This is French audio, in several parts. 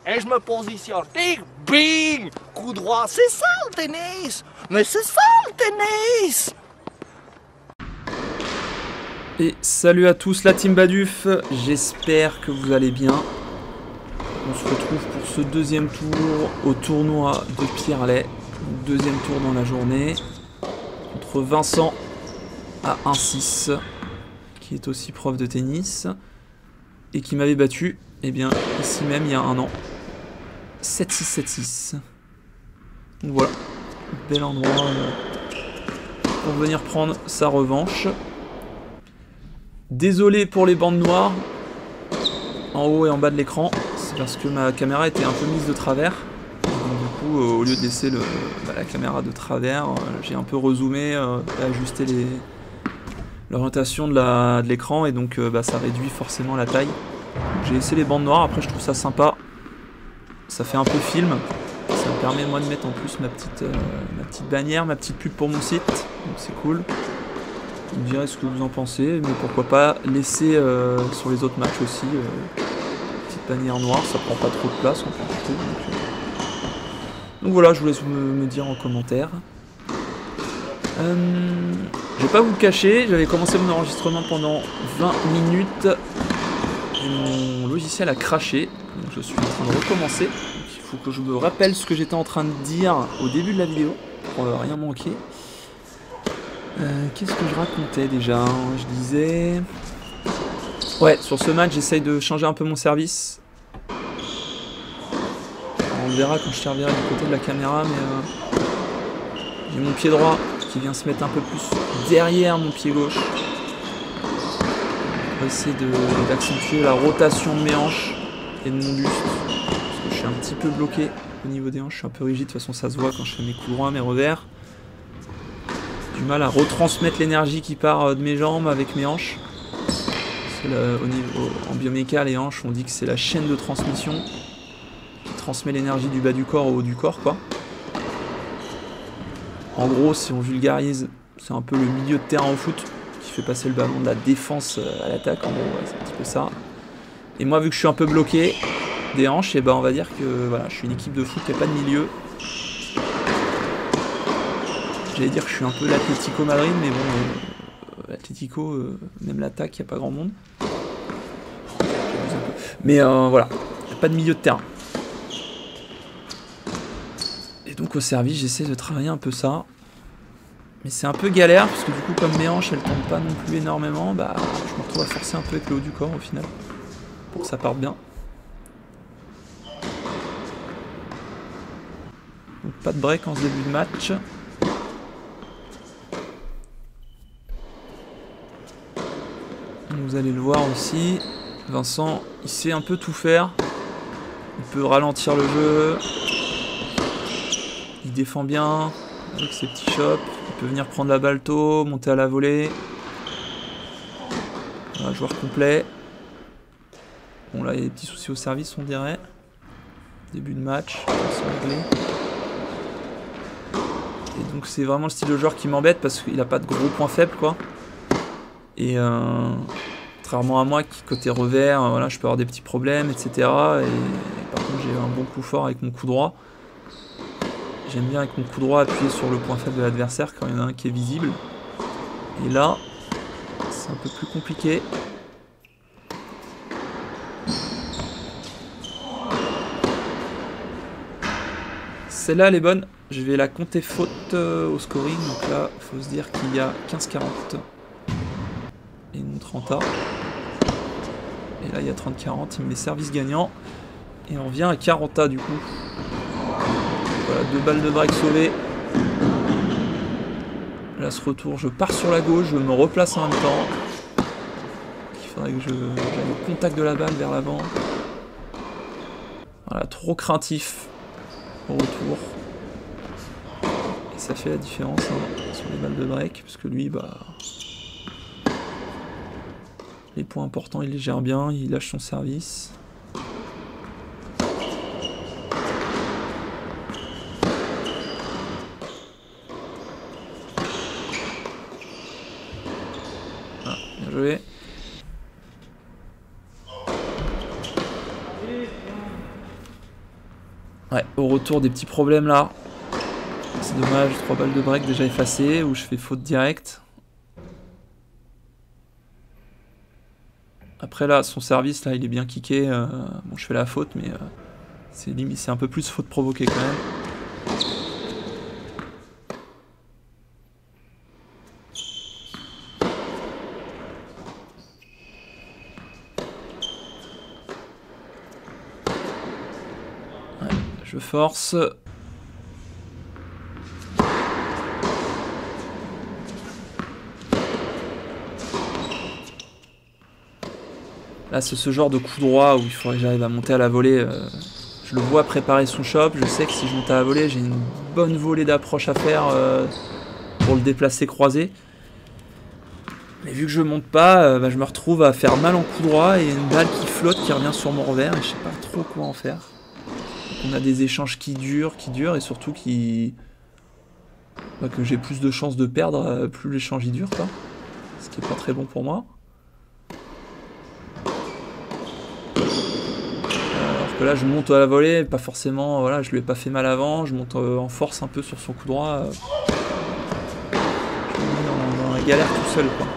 et je me positionne. Tic, bing, coup droit. C'est ça le tennis. Mais c'est ça le tennis. Et salut à tous la team Baduf, j'espère que vous allez bien. On se retrouve pour ce deuxième tour au tournoi de Pierrelet. Deuxième tour dans la journée. Contre Vincent à 1-6, qui est aussi prof de tennis. Et qui m'avait battu, eh bien, ici même il y a un an. 7-6, 7-6. Donc voilà, bel endroit pour venir prendre sa revanche. Désolé pour les bandes noires en haut et en bas de l'écran, c'est parce que ma caméra était un peu mise de travers. Donc, du coup, au lieu de laisser la caméra de travers, j'ai un peu rezoomé et ajusté l'orientation de l'écran, et donc ça réduit forcément la taille. J'ai laissé les bandes noires, après je trouve ça sympa. Ça fait un peu film. Ça me permet moi de mettre en plus ma petite bannière, ma petite pub pour mon site. Donc c'est cool. Vous me direz ce que vous en pensez, mais pourquoi pas laisser sur les autres matchs aussi petite bannière noire, ça prend pas trop de place en plus, je trouve. Donc voilà, je vous laisse me dire en commentaire. Je vais pas vous le cacher, j'avais commencé mon enregistrement pendant 20 minutes. Et mon logiciel a craché, donc je suis en train de recommencer. Donc il faut que je me rappelle ce que j'étais en train de dire au début de la vidéo, pour rien manquer. Qu'est-ce que je racontais déjà? Je disais... Ouais, sur ce match, j'essaye de changer un peu mon service. Alors, on verra quand je servirai du côté de la caméra, mais j'ai mon pied droit qui vient se mettre un peu plus derrière mon pied gauche. On va essayer d'accentuer la rotation de mes hanches et de mon buste. Parce que je suis un petit peu bloqué au niveau des hanches, je suis un peu rigide, de toute façon ça se voit quand je fais mes coups droits, mes revers. Du mal à retransmettre l'énergie qui part de mes jambes avec mes hanches. En bioméca, les hanches, on dit que c'est la chaîne de transmission qui transmet l'énergie du bas du corps au haut du corps, quoi. En gros, si on vulgarise, c'est un peu le milieu de terrain au foot qui fait passer le ballon de la défense à l'attaque. En gros, ouais, c'est un petit peu ça. Et moi, vu que je suis un peu bloqué des hanches, et ben on va dire que voilà, je suis une équipe de foot qui n'a pas de milieu. J'allais dire que je suis un peu l'Atlético Madrid, mais bon, l'Atlético, même l'attaque, il n'y a pas grand monde. Mais voilà, il n'y a pas de milieu de terrain. Et donc au service, j'essaie de travailler un peu ça. Mais c'est un peu galère, parce que du coup, comme mes hanches, elles ne tombent pas non plus énormément, bah, je me retrouve à forcer un peu avec le haut du corps au final, pour que ça parte bien. Donc pas de break en ce début de match. Vous allez le voir aussi, Vincent, il sait un peu tout faire. Il peut ralentir le jeu. Il défend bien avec ses petits chops. Il peut venir prendre la balle tôt, monter à la volée. Voilà, joueur complet. Bon là il y a des petits soucis au service, on dirait. Début de match, et donc c'est vraiment le style de joueur qui m'embête parce qu'il n'a pas de gros points faibles, quoi. Et contrairement à moi qui côté revers, voilà, je peux avoir des petits problèmes, etc. Et par contre j'ai un bon coup fort avec mon coup droit. J'aime bien avec mon coup droit appuyer sur le point faible de l'adversaire quand il y en a un qui est visible. Et là, c'est un peu plus compliqué. Celle-là elle est bonne. Je vais la compter faute au scoring. Donc là, il faut se dire qu'il y a 15-40. Et non 30A. Et là il y a 30-40, il me met service gagnant. Et on revient à 40A du coup. Voilà, 2 balles de break sauvées. Là ce retour, je pars sur la gauche, je me replace en même temps. Il faudrait que j'aille au contact de la balle vers l'avant. Voilà, trop craintif au retour. Et ça fait la différence sur les balles de break, parce que lui, bah... les points importants, il les gère bien, il lâche son service. Ah, bien joué. Ouais, au retour des petits problèmes là. C'est dommage, 3 balles de break déjà effacées, où je fais faute directe. Après là, son service là, il est bien kické. Bon, je fais la faute, mais c'est un peu plus faute provoquée quand même. Ouais, je force. Là, c'est ce genre de coup droit où il faudrait que j'arrive à monter à la volée. Je le vois préparer son chop. Je sais que si je monte à la volée, j'ai une bonne volée d'approche à faire pour le déplacer croisé. Mais vu que je monte pas, je me retrouve à faire mal en coup droit et une balle qui flotte qui revient sur mon revers et je sais pas trop quoi en faire. Donc on a des échanges qui durent et surtout que j'ai plus de chances de perdre plus l'échange y dure, quoi. Ce qui est pas très bon pour moi. Que là je monte à la volée, pas forcément, voilà, je lui ai pas fait mal avant, je monte en force un peu sur son coup droit. Je me mets dans la galère tout seul, quoi.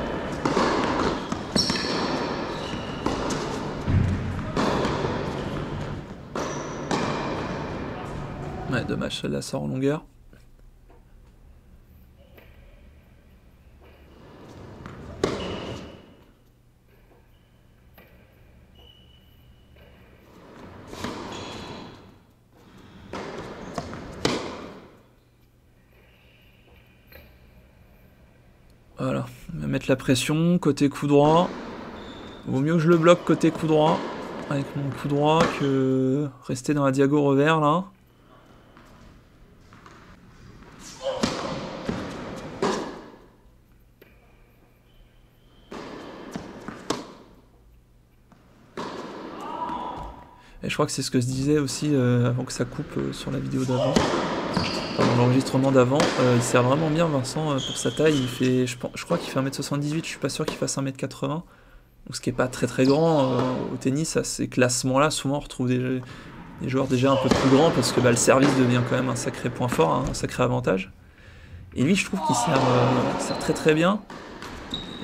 Ouais, dommage, celle-là sort en longueur. Voilà, on va mettre la pression, côté coup droit. Vaut mieux que je le bloque côté coup droit, avec mon coup droit, que rester dans la diago revers, là. Et je crois que c'est ce que je disais aussi avant que ça coupe sur la vidéo d'avant. Dans l'enregistrement d'avant, il sert vraiment bien Vincent pour sa taille. Il fait, je crois qu'il fait 1m78, je suis pas sûr qu'il fasse 1m80. Donc ce qui est pas très grand au tennis, à ces classements-là, souvent on retrouve des joueurs déjà un peu plus grands parce que le service devient quand même un sacré point fort, un sacré avantage. Et lui, je trouve qu'il sert très bien.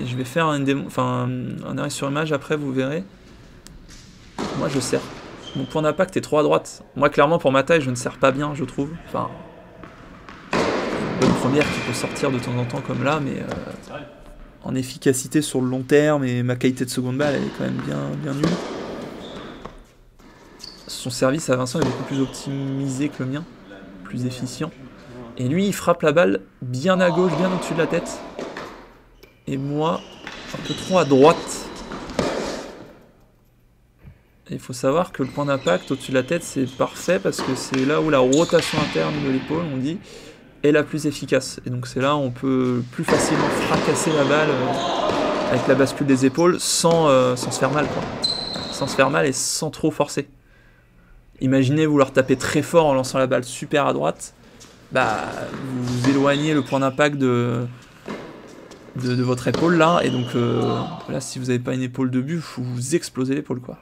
Et je vais faire un arrêt sur image après, vous verrez. Moi, je sers. Mon point d'impact est trop à droite. Moi, clairement, pour ma taille, je ne sers pas bien, je trouve. Enfin, une bonne première qui peut sortir de temps en temps comme là, mais en efficacité sur le long terme et ma qualité de seconde balle, elle est quand même bien nulle. Son service à Vincent est beaucoup plus optimisé que le mien, plus efficient. Et lui, il frappe la balle bien à gauche, bien au-dessus de la tête. Et moi, un peu trop à droite. Il faut savoir que le point d'impact au-dessus de la tête, c'est parfait parce que c'est là où la rotation interne de l'épaule, on dit, est la plus efficace. Et donc c'est là où on peut plus facilement fracasser la balle avec la bascule des épaules sans se faire mal, quoi. Sans se faire mal et sans trop forcer. Imaginez vouloir taper très fort en lançant la balle super à droite, vous éloignez le point d'impact de votre épaule là, et donc là si vous n'avez pas une épaule de but, vous explosez l'épaule, quoi.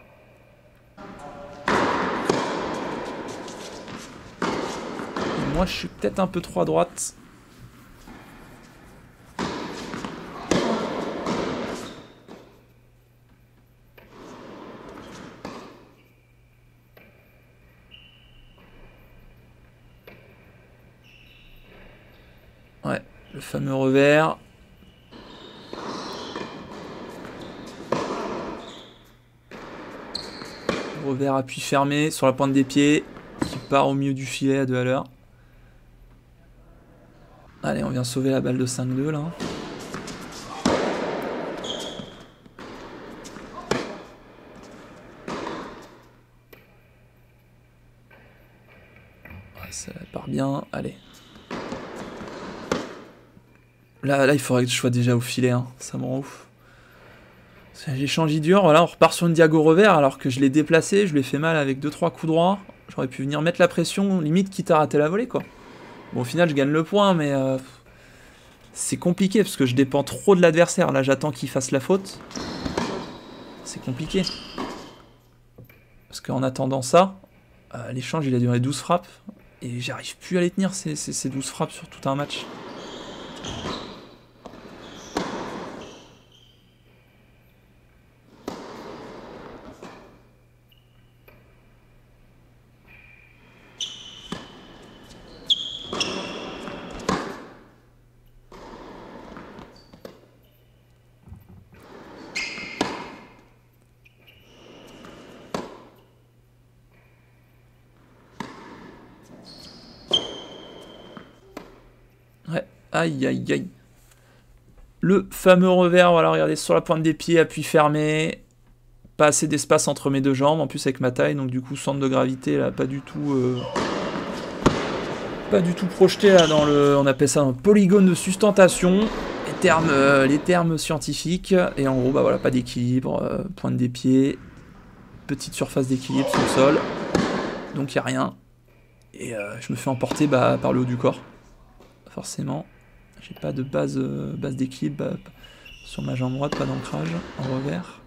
Moi je suis peut-être un peu trop à droite. Ouais, le fameux revers. Revers appui fermé sur la pointe des pieds qui part au milieu du filet à 2 à l'heure. Allez, on vient sauver la balle de 5-2 là. Ouais, ça part bien, allez. Là, il faudrait que je sois déjà au filet, hein. Ça me rend ouf. L'échange dur, voilà, on repart sur une diago revers alors que je l'ai déplacé, je lui ai fait mal avec 2-3 coups droits. J'aurais pu venir mettre la pression, limite quitte à rater la volée, quoi. Bon, au final, je gagne le point, mais c'est compliqué parce que je dépends trop de l'adversaire. Là, j'attends qu'il fasse la faute. C'est compliqué. Parce qu'en attendant ça, L'échange il a duré 12 frappes. Et j'arrive plus à les tenir ces 12 frappes sur tout un match. Ouais, aïe aïe aïe. Le fameux revers, voilà, regardez, sur la pointe des pieds, appui fermé. Pas assez d'espace entre mes deux jambes, en plus avec ma taille, donc du coup centre de gravité là, pas du tout projeté là dans le, on appelle ça un polygone de sustentation, les termes scientifiques, et en gros bah voilà, pas d'équilibre, pointe des pieds, petite surface d'équilibre sur le sol, donc il n'y a rien, et je me fais emporter par le haut du corps, forcément, j'ai pas de base d'équilibre sur ma jambe droite, pas d'ancrage, en revers.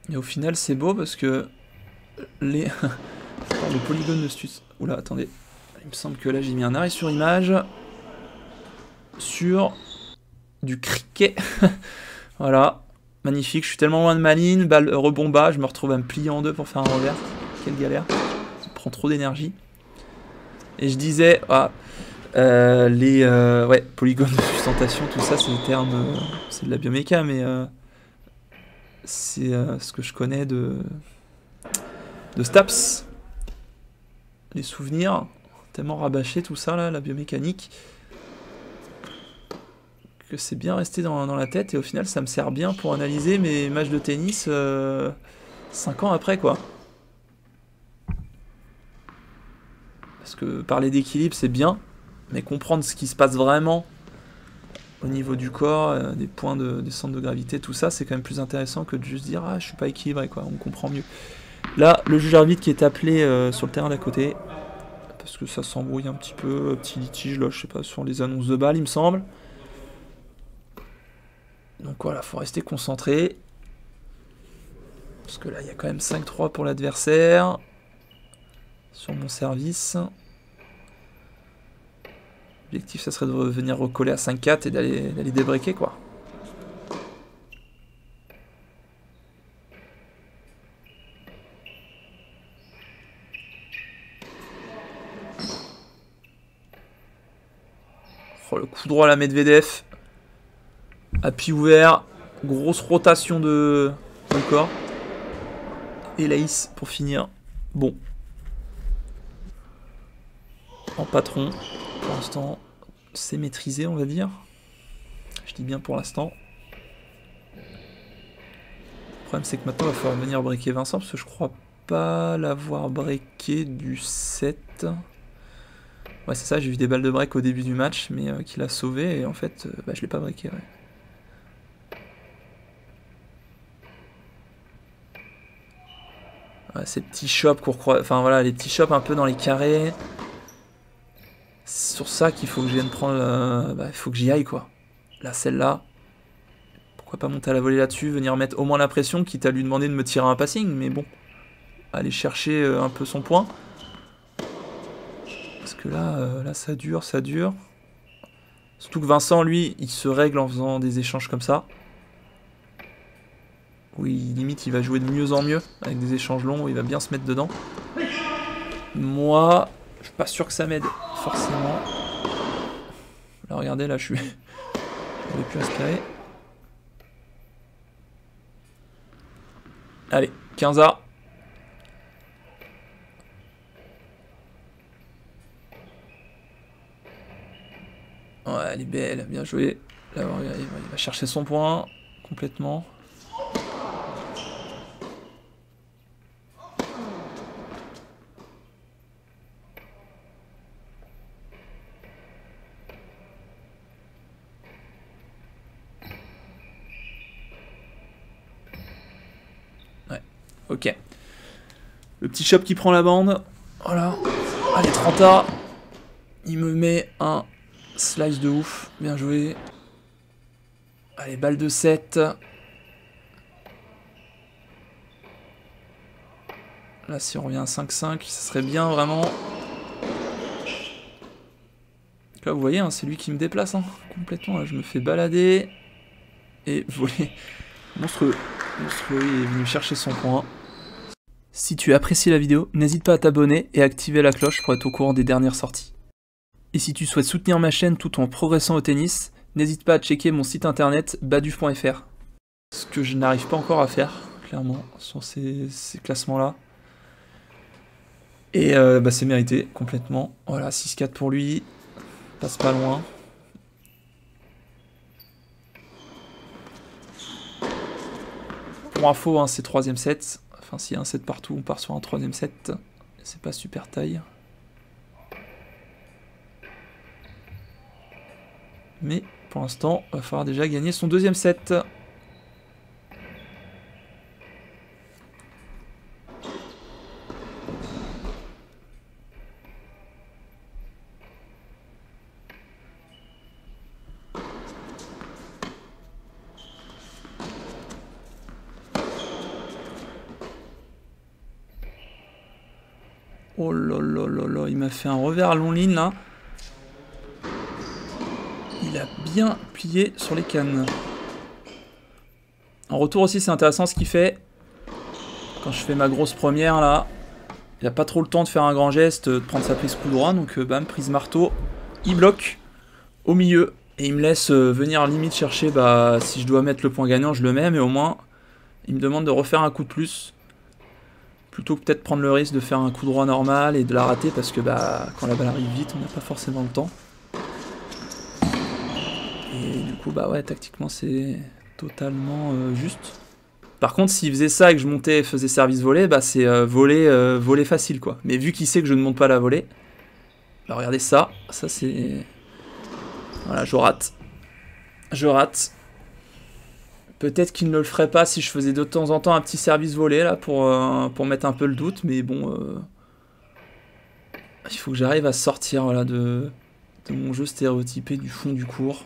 Et au final, c'est beau parce que le polygone de Stus... Oula, attendez. Il me semble que là, j'ai mis un arrêt sur image. Sur du cricket. Voilà. Magnifique. Je suis tellement loin de ma ligne. Balle rebond bas. Je me retrouve à me plier en deux pour faire un revers. Quelle galère. Ça prend trop d'énergie. Et je disais... ouais, polygone de sustentation, tout ça, c'est des termes... c'est de la bioméca, mais... c'est ce que je connais de STAPS, les souvenirs, tellement rabâché tout ça là, la biomécanique, que c'est bien resté dans la tête, et au final ça me sert bien pour analyser mes matchs de tennis 5 ans après quoi. Parce que parler d'équilibre c'est bien, mais comprendre ce qui se passe vraiment au niveau du corps, des points des centres de gravité, tout ça, c'est quand même plus intéressant que de juste dire « Ah, je suis pas équilibré », quoi, on comprend mieux. Là, le juge arbitre qui est appelé sur le terrain d'à côté, parce que ça s'embrouille un petit peu, petit litige, là, je sais pas, sur les annonces de balles, il me semble. Donc voilà, faut rester concentré. Parce que là, il y a quand même 5-3 pour l'adversaire. Sur mon service. L'objectif, ça serait de venir recoller à 5-4 et d'aller débreaker, quoi. Oh, le coup droit à la Medvedev. Appui ouvert. Grosse rotation de corps. Et l'Aïs pour finir. Bon. En patron. Pour l'instant, c'est maîtrisé, on va dire. Je dis bien pour l'instant. Le problème, c'est que maintenant, il va falloir venir breaker Vincent, parce que je crois pas l'avoir breaké du 7. Ouais, c'est ça, j'ai vu des balles de break au début du match, mais qu'il a sauvé, et en fait, je l'ai pas breaké, ouais. Ouais, ces petits chops qu'on croit... Enfin, voilà, les petits chops un peu dans les carrés... C'est sur ça qu'il faut que je vienne prendre... il faut que j'y aille, quoi. Là, celle-là. Pourquoi pas monter à la volée là-dessus, venir mettre au moins la pression, quitte à lui demander de me tirer un passing, mais bon. Aller chercher un peu son point. Parce que là, ça dure, ça dure. Surtout que Vincent, lui, il se règle en faisant des échanges comme ça. Oui, limite, il va jouer de mieux en mieux, avec des échanges longs, où il va bien se mettre dedans. Moi... je suis pas sûr que ça m'aide, forcément. Là, regardez, là, je vais plus aspirer. Allez, 15A. Ouais, elle est belle, bien joué. Là, il va chercher son point, complètement. Ok. Le petit chop qui prend la bande. Voilà. Allez, 30A. Il me met un slice de ouf. Bien joué. Allez, balle de 7. Là, si on revient à 5-5, ça serait bien, vraiment. Là, vous voyez, hein, c'est lui qui me déplace, hein, complètement. Là, je me fais balader. Et voler. Monstrueux. Monstrueux, il est venu chercher son point. Si tu apprécies la vidéo, n'hésite pas à t'abonner et à activer la cloche pour être au courant des dernières sorties. Et si tu souhaites soutenir ma chaîne tout en progressant au tennis, n'hésite pas à checker mon site internet baduf.fr. Ce que je n'arrive pas encore à faire, clairement, sur ces classements-là. Et c'est mérité, complètement. Voilà, 6-4 pour lui. Passe pas loin. Pour info, hein, c'est 3ème set. Enfin, s'il y a un set partout, on part sur un 3ème set. C'est pas super taille. Mais pour l'instant, il va falloir déjà gagner son 2ème set. Oh là là là là, il m'a fait un revers à long ligne là. Il a bien plié sur les cannes. En retour aussi, c'est intéressant ce qu'il fait. Quand je fais ma grosse première là, il n'a pas trop le temps de faire un grand geste, de prendre sa prise coup droit. Donc bam, prise marteau. Il bloque au milieu. Et il me laisse venir limite chercher, si je dois mettre le point gagnant, je le mets. Mais au moins, il me demande de refaire un coup de plus. Plutôt que peut-être prendre le risque de faire un coup droit normal et de la rater. Parce que quand la balle arrive vite, on n'a pas forcément le temps. Et du coup, ouais, tactiquement, c'est totalement juste. Par contre, s'il faisait ça et que je montais et faisais service volé, c'est volé facile, quoi. Mais vu qu'il sait que je ne monte pas la volée, regardez ça. Ça, c'est... Voilà, je rate. Je rate. Peut-être qu'il ne le ferait pas si je faisais de temps en temps un petit service volé, là, pour mettre un peu le doute. Mais bon... il faut que j'arrive à sortir, voilà, de mon jeu stéréotypé du fond du court.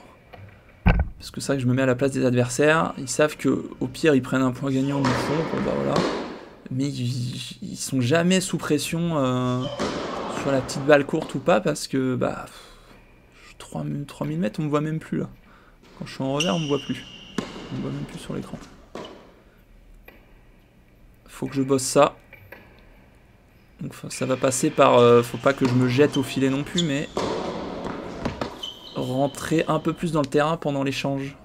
Parce que c'est vrai que je me mets à la place des adversaires. Ils savent que au pire, ils prennent un point gagnant du fond. Voilà. Mais ils sont jamais sous pression sur la petite balle courte ou pas. Parce que 3000 mètres, on me voit même plus là. Quand je suis en revers, on me voit plus. On me voit même plus sur l'écran. Faut que je bosse ça. Donc ça va passer par... faut pas que je me jette au filet non plus, mais... rentrer un peu plus dans le terrain pendant l'échange.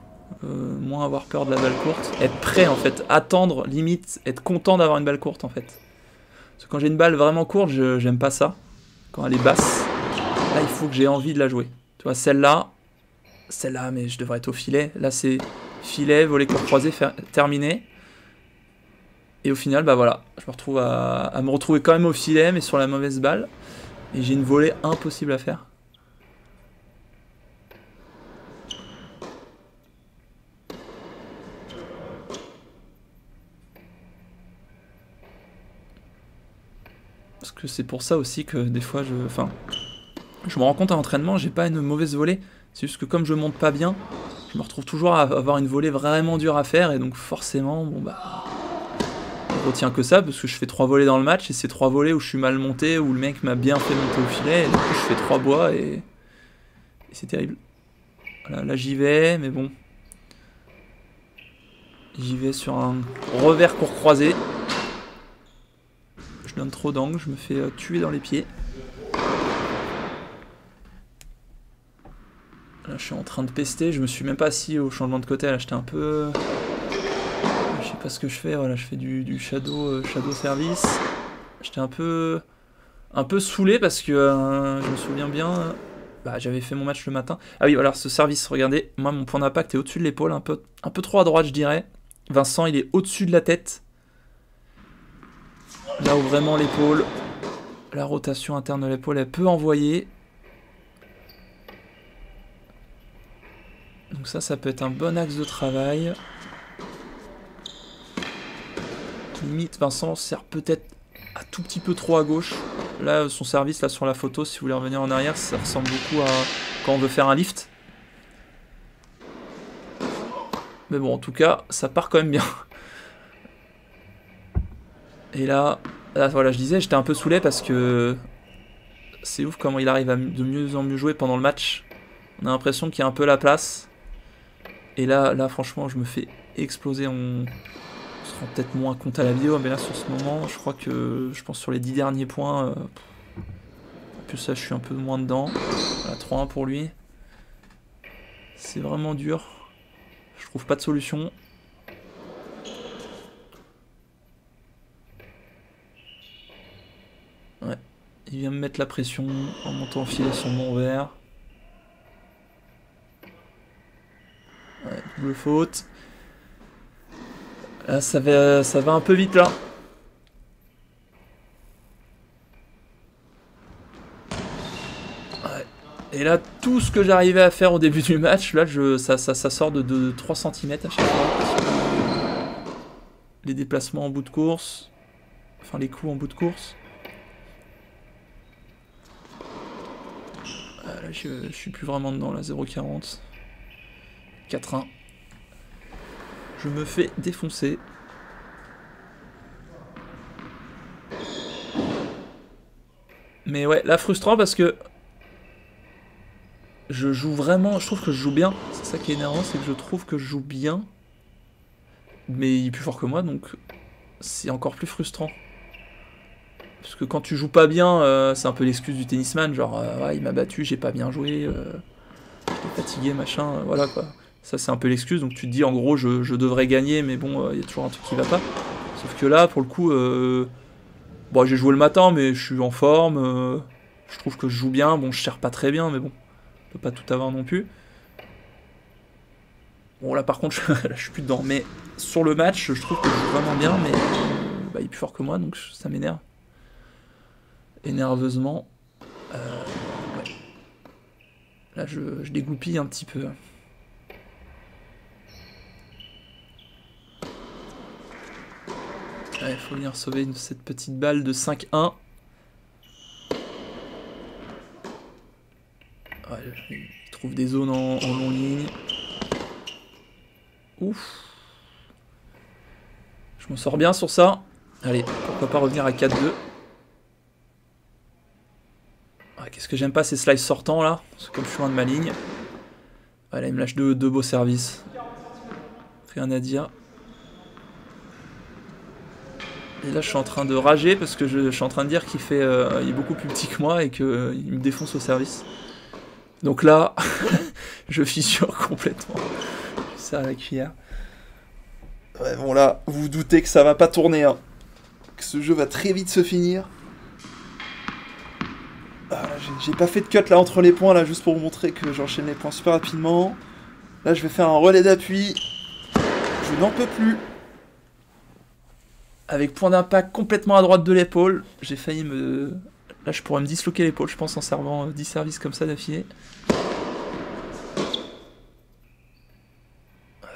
Moins avoir peur de la balle courte. Être prêt en fait. Attendre, limite. Être content d'avoir une balle courte en fait. Parce que quand j'ai une balle vraiment courte, j'aime pas ça. Quand elle est basse. Là, il faut que j'ai envie de la jouer. Tu vois, celle-là, mais je devrais être au filet. Là, c'est filet, volley court croisé, terminé. Et au final, voilà. Je me retrouve à me retrouver quand même au filet, mais sur la mauvaise balle. Et j'ai une volée impossible à faire. Parce que c'est pour ça aussi que des fois je me rends compte à l'entraînement, j'ai pas une mauvaise volée. C'est juste que comme je monte pas bien, je me retrouve toujours à avoir une volée vraiment dure à faire. Et donc forcément, je retiens que ça parce que je fais 3 volées dans le match. Et c'est 3 volées où je suis mal monté, où le mec m'a bien fait monter au filet. Et du coup je fais 3 bois et c'est terrible. Voilà, là j'y vais, mais bon. J'y vais sur un revers court croisé. Je donne trop d'angle, je me fais tuer dans les pieds. Là je suis en train de pester, je me suis même pas assis au changement de côté, là j'étais un peu... Je sais pas ce que je fais, voilà, je fais du shadow service. J'étais un peu saoulé parce que je me souviens bien, j'avais fait mon match le matin. Ah oui, voilà, ce service, regardez, moi mon point d'impact est au-dessus de l'épaule, un peu trop à droite je dirais. Vincent il est au-dessus de la tête. Là où vraiment l'épaule, la rotation interne de l'épaule, elle peut envoyer. Donc ça peut être un bon axe de travail. Limite, Vincent sert peut-être un tout petit peu trop à gauche. Là, son service, là, sur la photo, si vous voulez revenir en arrière, ça ressemble beaucoup à quand on veut faire un lift. Mais bon, en tout cas, ça part quand même bien. Et là, voilà, je disais, j'étais un peu saoulé parce que c'est ouf comment il arrive à de mieux en mieux jouer pendant le match. On a l'impression qu'il y a un peu la place. Et là, franchement, je me fais exploser. On se rend peut-être moins compte à la vidéo, mais là, sur ce moment, je crois que, je pense sur les 10 derniers points, en plus ça, je suis un peu moins dedans. Voilà, 3-1 pour lui. C'est vraiment dur. Je trouve pas de solution. Ouais, il vient me mettre la pression en montant filer son bon vert. Ouais, double faute. Là, ça va un peu vite là. Ouais. Et là, tout ce que j'arrivais à faire au début du match, là, ça sort de 3 cm à chaque fois. Les déplacements en bout de course. Enfin, les coups en bout de course. Ah, là, je suis plus vraiment dedans, là, 0,40. 4-1. Je me fais défoncer. Mais ouais, là, frustrant parce que je joue vraiment, je trouve que je joue bien. C'est ça qui est énervant, c'est que je trouve que je joue bien. Mais il est plus fort que moi, donc c'est encore plus frustrant. Parce que quand tu joues pas bien, c'est un peu l'excuse du tennisman, genre ouais, il m'a battu, j'ai pas bien joué, j'étais fatigué, machin, voilà quoi. Ça c'est un peu l'excuse, donc tu te dis en gros je devrais gagner, mais bon, il y a toujours un truc qui va pas. Sauf que là, pour le coup, bon, j'ai joué le matin, mais je suis en forme, je trouve que je joue bien, bon je sers pas très bien, mais bon, on peut pas tout avoir non plus. Bon là par contre, là, je suis plus dedans, mais sur le match, je trouve que je joue vraiment bien, mais bah, il est plus fort que moi, donc ça m'énerve. Énerveusement. Ouais. Là, je dégoupille un petit peu. Il faut venir sauver cette petite balle de 5-1. Ouais, il trouve des zones en longue ligne. Ouf. Je m'en sors bien sur ça. Allez, pourquoi pas revenir à 4-2. Qu'est-ce que j'aime pas, ces slices sortants là, c'est comme je suis loin de ma ligne. Voilà, il me lâche deux beaux services. Rien à dire. Et là je suis en train de rager parce que je suis en train de dire qu'il il est beaucoup plus petit que moi et qu'il me défonce au service. Donc là, je fissure complètement. Ça à la cuillère. Ouais, bon là, vous vous doutez que ça va pas tourner, hein. Que ce jeu va très vite se finir. Ah, j'ai pas fait de cut là entre les points là, juste pour vous montrer que j'enchaîne les points super rapidement. Là je vais faire un relais d'appui. Je n'en peux plus. Avec point d'impact complètement à droite de l'épaule. J'ai failli me... Là je pourrais me disloquer l'épaule, je pense, en servant 10 services comme ça d'affilée. Ouais,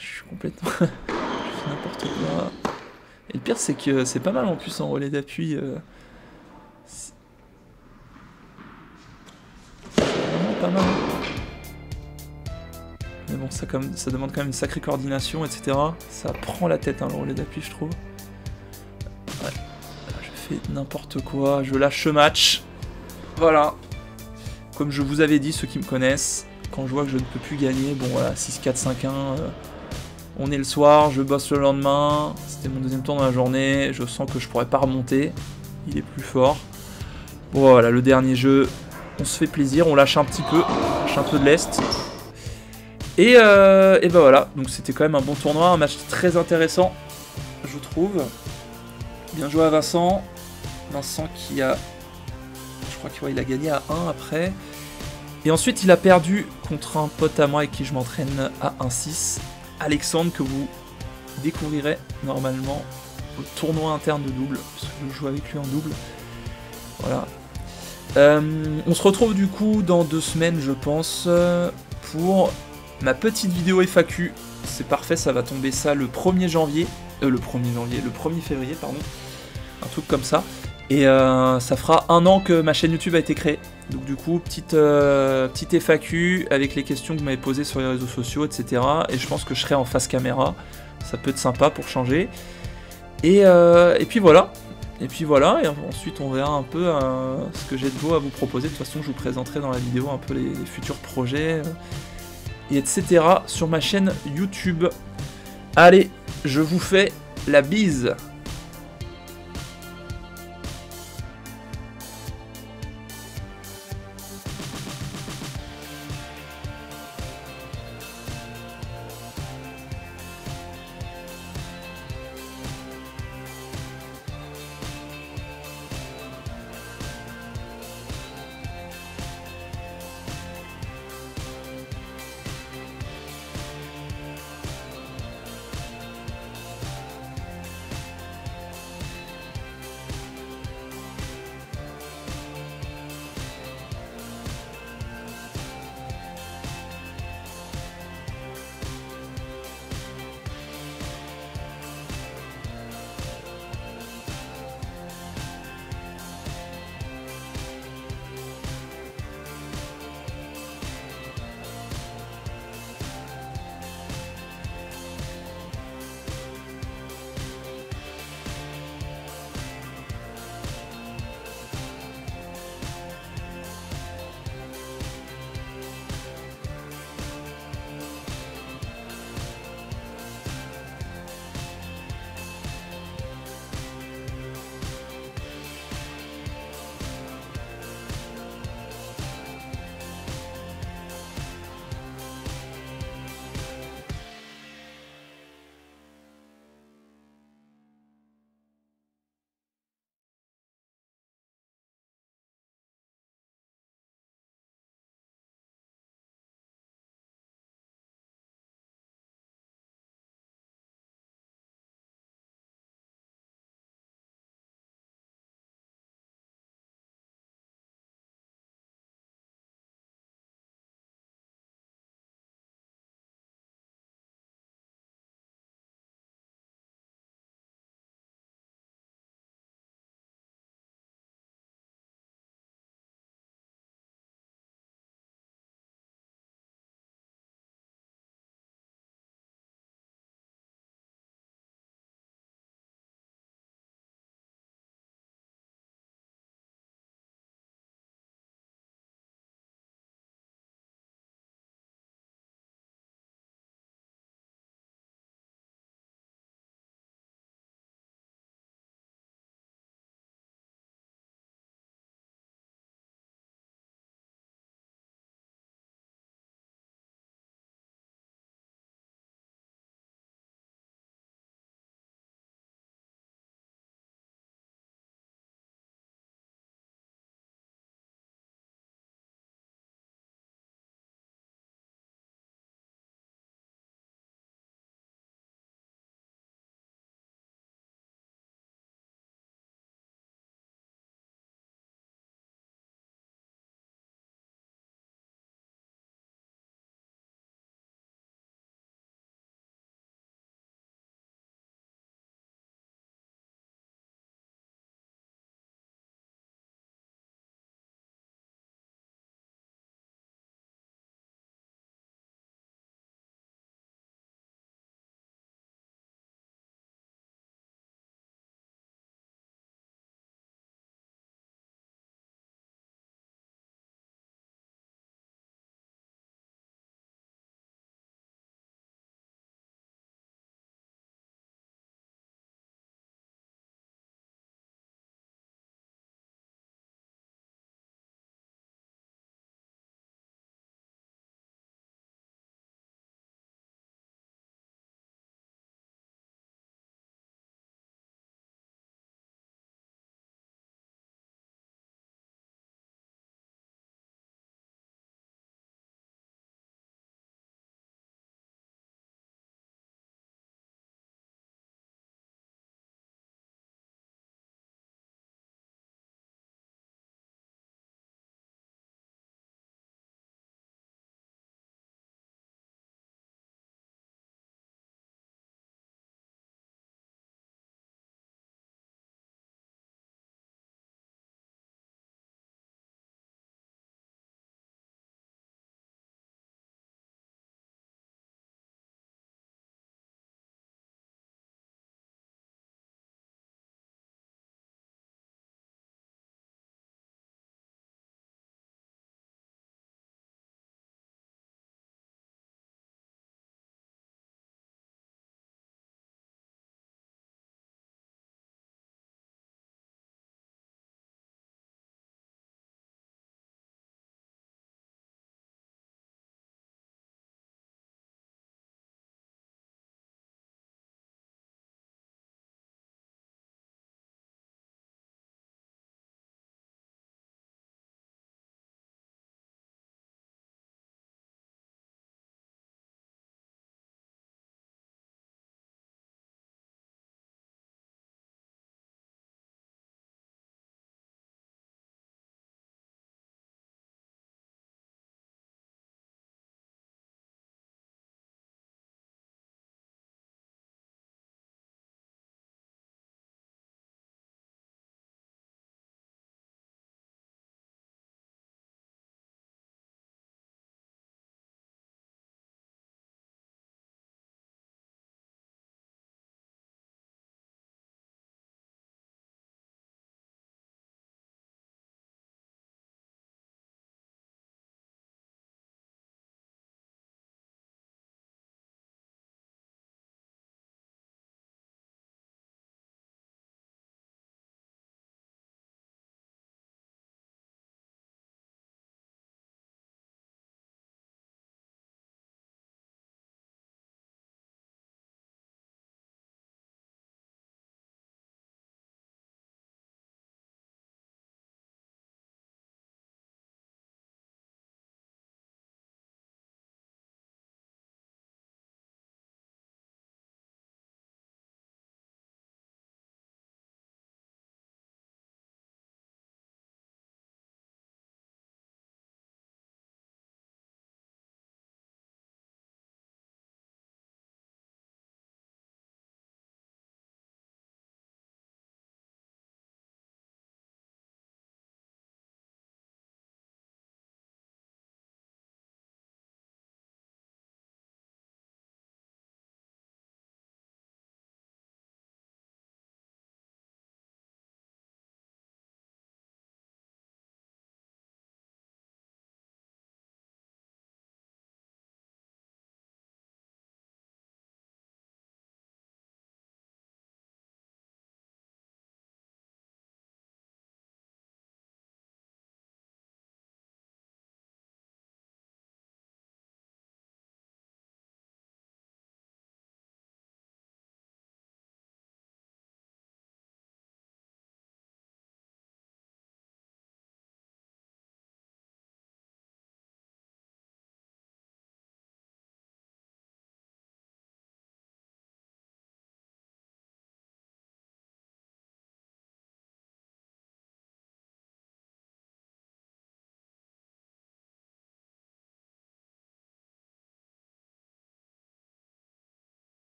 je suis complètement... je fais n'importe quoi. Et le pire c'est que c'est pas mal en plus en relais d'appui. Pas mal. Mais bon, ça demande quand même une sacrée coordination, etc. Ça prend la tête, hein, le relais d'appui, je trouve. Ouais. Je fais n'importe quoi, je lâche ce match. Voilà. Comme je vous avais dit, ceux qui me connaissent, quand je vois que je ne peux plus gagner, bon voilà, 6-4, 5-1, on est le soir, je bosse le lendemain, c'était mon deuxième tour dans la journée, je sens que je pourrais pas remonter, il est plus fort. Bon voilà, le dernier jeu, on se fait plaisir, on lâche un petit peu, on lâche un peu de lest. Et ben voilà, donc c'était quand même un bon tournoi, un match très intéressant, je trouve. Bien joué à Vincent. Vincent qui a... Je crois qu'il a gagné à 1 après. Et ensuite il a perdu contre un pote à moi avec qui je m'entraîne à 1-6. Alexandre, que vous découvrirez normalement au tournoi interne de double, parce que je joue avec lui en double. Voilà. On se retrouve du coup dans 2 semaines, je pense, pour ma petite vidéo FAQ. C'est parfait, ça va tomber ça le 1er janvier. Le 1er février, pardon. Un truc comme ça. Et ça fera 1 an que ma chaîne YouTube a été créée. Donc du coup, petite FAQ avec les questions que vous m'avez posées sur les réseaux sociaux, etc. Et je pense que je serai en face caméra. Ça peut être sympa pour changer. Et puis voilà. Et ensuite on verra un peu ce que j'ai de beau à vous proposer. De toute façon, je vous présenterai dans la vidéo un peu les futurs projets, et etc. sur ma chaîne YouTube. Allez, je vous fais la bise.